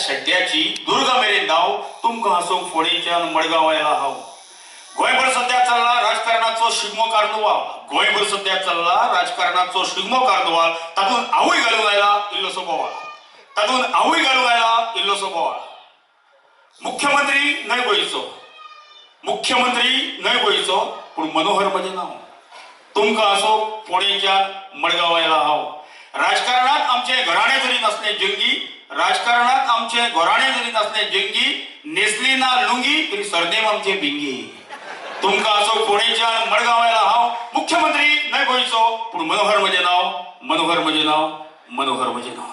शेड्याची दुर्गा मेरे नाव तुमकां हांसूंक फोडेच्यान मडगांव आयला हांव. गोंयभर सध्या चल्ला राजकारणाचो शिगमो कार्नवाल. गोंयभर सध्या चल्ला राजकारणाचो शिगमो कार्नवाल. तातूंत हांवूय घालून आयला इल्लोसो बोवाळ. तातूंत हांवूय घालून आयला इल्लोसो बोवाळ. मुख्यमंत्री न्हय गोंयचो, मुख्यमंत्री न्हय गोंयचो, पूण मनोहर म्हजें नांव. तुमकां हांसूंक फोडेच्यान मडगांव आयला हांव. राजकारणात आमचे घराणे जरी नसले जंगी, राजकारणात आमचे घराणे जरी नसले जंगी, नेसली ना लुंगी तरी सरनेम आमचे भिंगी. तुमकां हांसूंक फोडेच्यान मडगांव आयला हांव. मुख्यमंत्री न्हय गोंयचो, पूण मनोहर म्हजें नांव, मनोहर म्हजें नांव, मनोहर म्हजें नांव.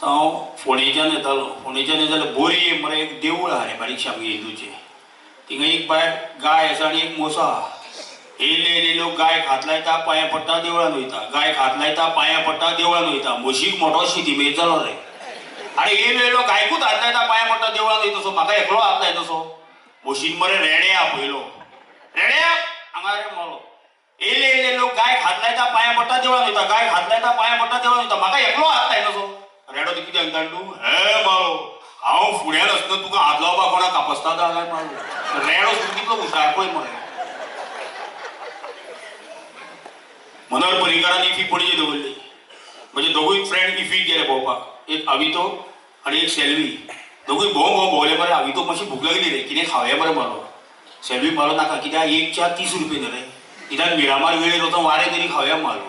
हांव फोंडेच्यान येतालो. फोंडेच्यान येता जाल्यार बोरी मरे एक देवूळ आहा रे बारीकशें आमगे हिंदूचें. थिंगा एक भायर गाय आसा आनी एक मोसो आहा. येयले लोक गाय खात लायता, पांयां पडटा, देवळान वयता. गाय खात लायता, पांयां पडटा, देवळान वयता. म्हशीक मोठो शेती मेज जालो रे. आनी येयले लोक गायकूच हात लायता, पांयां पडटा, देवळान वयता तसो म्हाका एकलो हात लायता तसो. म्हशीन मरे रेडे आहा पयलो. रेड्या हांगा रे मोलो. येयले लोक गाय खात लायता, पांयां पडटा, देवळान वयता. गाय खात लायता, पांयां पडटा, देवळान वयता. म्हाका एकलो हात लायता तसो. रेडो ती कितें सांगता तूं? हे मालो हांव फुड्यान आसतना तुका हात लावपाक कोणाक कापसता काय मालो. रेडो सुद्दां कितलो हुशार पळय मरे. मनोहर पर्रीकारान इफी पणजे दवरली. म्हणजे दोगूय फ्रेंड इफीक गेले भोंवपाक. एक अवितो आनी एक सेल्वी. दोगूय भोंवले मरे. अवितोक मातशी भूक लागली रे, कितें खावया मरे मालो. सेल्वी मालो नाका, कित्याक एक च्या 30 रुपये न्ही रे. कित्याक मिरामार वेळेर वचून वारें तरी खावया मालो.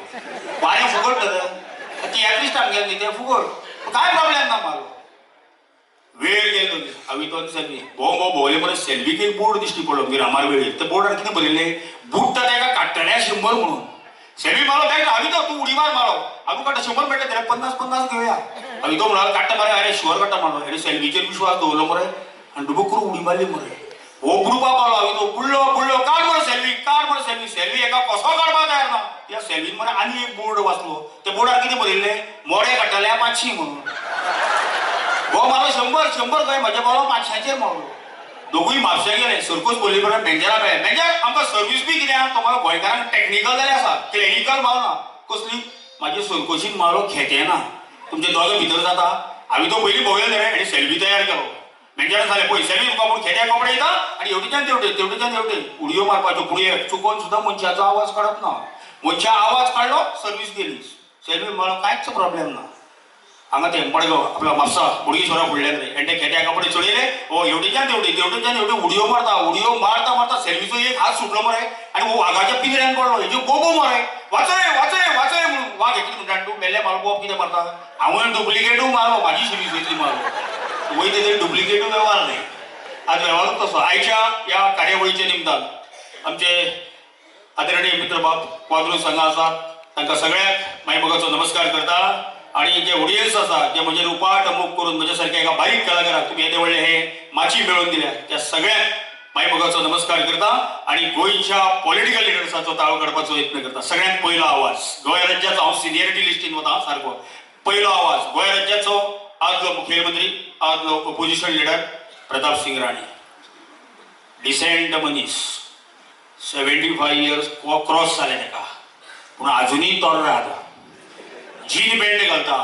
वारें फुकट न्ही ती एटलिस्ट आमगेले न्ही तें फुकट. काय प्रॉब्लेम ना मालो. वेळ गेलो अवितो आनी सेल्वी भोंवले मरे. सेल्वीक एक बोर्ड दिश्टी पडलो मिरामार वेळेर. त्या बोर्डार कितें बरयलें? बुट्ट ताका काडटल्या 100 म्हणून. सेल्वी मालो बॅग अवितो तूं उडी मार मारो. हांव काडटा 100 मेळटा जाल्यार 50 घेवया. अवितो म्हणालो काडटा मरे. अरे शुअर काडटा मालो. हेणे सेल्वीचेर विश्वास दवरलो मरे आनी डुबूक करून उडी मारली मरे. हो ग्रुपा पावलो अवितो. बुडलो बुडलो काड मरे सेल्वी, काड मरे सेल्वी. सेल्वी एका कसो काडपाक तयार ना. त्या सेल्वीन मरे आनी एक बोर्ड वाचलो. त्या बोर्डार कितें बरयल्लें? मोडे काडटल्या 500 म्हणून. हो मालो 100 खंय म्हजे पावलो 500चेर मारलो. दोगूय म्हापशे गेले. सरकोच बोल्ली मरे मॅनेजरा मेळ्ळे. मॅनेजर आमकां सर्वीस बी कित्याक? तो म्हाका गोंयकारांक टेक्निकल जालें आसा, क्लिनिकल मारना. कसली? म्हाजी सरकोशीन मारलो खेते ना. तुमचे दोगां भितर जाता. हांवें तो पयलीं भोंवयलो रे आनी सेल्वी तयार केलो. मॅनेजरान सांगलें पळय सेल्वी तुका पूण खेत्या कपडे येता आनी हेवटेच्यान तेवटे उडयो मारपाच्यो पुडये. चुकोन सुद्दां मनशाचो आवाज काडप ना. मनशा आवाज काडलो सर्वीस गेली. सेल्वी मारलो कांयच प्रॉब्लेम ना. हांगा ते मडगांव आपला म्हापसा बोडगेश्वरा फुडल्यान रे. आनी ते खेत्या कपडे चडयले. हो हेवटेच्यान तेवटे उडयो मारता. सेल्वीचो एक हात सुटलो मरे आनी हो वाघाच्या पिंजऱ्यान पडलो. हेज्यो बोबो मरे. वाचय म्हणून वाघ हें कितें म्हणटा तूं मेल्ले मारलो बोब कितें मारता? हांवें डुप्लिकेटूय मारलो. म्हाजी सर्वीस वयतली मारलो. वयता तरी डुप्लिकेटूय वेव्हार न्ही. आज वेव्हारूच तसो. आयच्या ह्या कार्यावळीच्या निमतान आमचे आदरणीय मित्र बाब क्वाद्रूस हांगा आसात. तांकां सगळ्याक मायमोगाचो नमस्कार करता. आणि जे ऑडियन्स आसा जे म्हणजे रुपाट अमूक करून म्हज्या सारख्या एका बारीक कलाकाराक तुम्ही येदे व्हडले हे माची मेळोवन दिल्या त्या सगळ्यांक मायमोगाचो नमस्कार करता. आणि गोंयच्या पॉलिटिकल लिडर्साचो ताळो काडपाचो यत्न करता. सगळ्यांत पयलो आवाज गोंय राज्याचो. हांव सिनियरिटी लिस्टीन वता सारको. पयलो आवाज गोंय राज्याचो आदलो मुखेलमंत्री, आदलो opposition leader Pratap Singh Rane. Decent मनीस. 75 इयर्स क्रॉस जाले ताका, पूण आजुनूय तोर्रा आसा. जीन पॅन्ट घालता,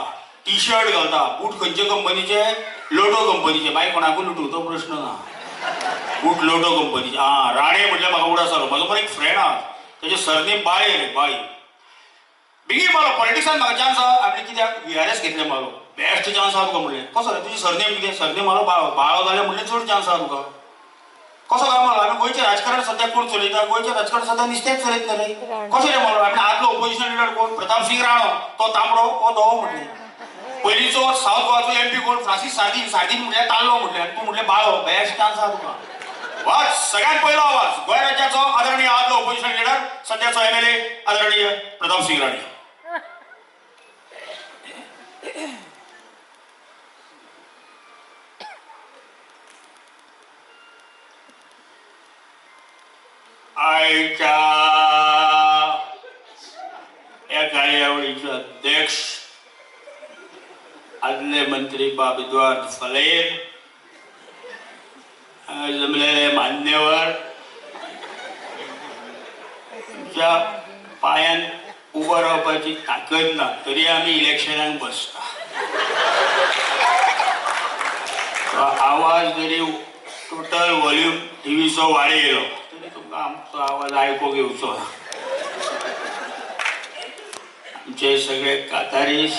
टी शर्ट घालता. बूट खंयचे कंपनीचे? लोटो कंपनीचे. बाय कोणाकूय लुटू तो प्रश्न ना. बूट लोटो कंपनीचे. राणे म्हटल्यार म्हाका उडा सारलो. म्हाजो मरे एक फ्रेंड आहा तेजे सरनेम बाळे रे बाळी. बेगीन मारो पॉलिटिक्सान म्हाका चान्स आहा. आपले कित्याक VRS घेतले मारो. बेस्ट चान्स आहा तुका म्हणलें. कसो रे तुजी सरनेम कितें? सरनेम मारो बाळो जाल्यार म्हणलें चड चान्स आहा तुका. कसो काय मारलो? आमी गोंयचें राजकारण सद्या कोण चलयता? गोंयचें राजकारण सद्या निस्तेच चलयत न्ही रे. कशें रे मारलो? आमी आदलो ऑपोजिशन लिडर कोण? प्रताप सिंग राणो. तो तांबडो हो धवो म्हणलें. पयलींचो सावथ गोवाचो MP कोण? फ्रांसीस सार्दीन म्हणल्यार ताल्लो म्हणलें. आनी तूं म्हणलें बाळो. बेस्ट चान्स आहा तुका. वाच सगळ्यांत पयलो आवाज गोंय राज्याचो आदरणीय आदलो ऑपोजिशन लिडर सद्याचो MLA आदरणीय प्रताप सिंग राणे. आयच्या या कार्यावळीचे अध्यक्ष आदले मंत्री बाब एडवर्ड फलेर, जमलेले मान्यवर, तुमच्या पायान उबो रावपाची ताकद ना तरी आमी इलेक्शनाक बसता. तो आवाज जरी टोटल व्हॉल्यूम टीव्हीचो वाडयलो तरी तुमकां आमचो आवाज आयकूंक येवचो ना. आमचे सगळे कातारीस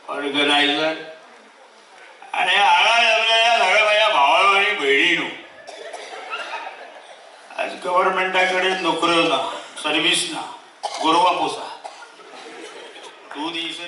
ऑर्गनायझर आणि हांगा जमलेल्या सगळ्या माझ्या भावांनो आनी भयणींनो, आज गव्हर्मेंटा कडेन नोकऱ्यो ना, सर्वीस ना, गोरवां पोसा. 2 दीस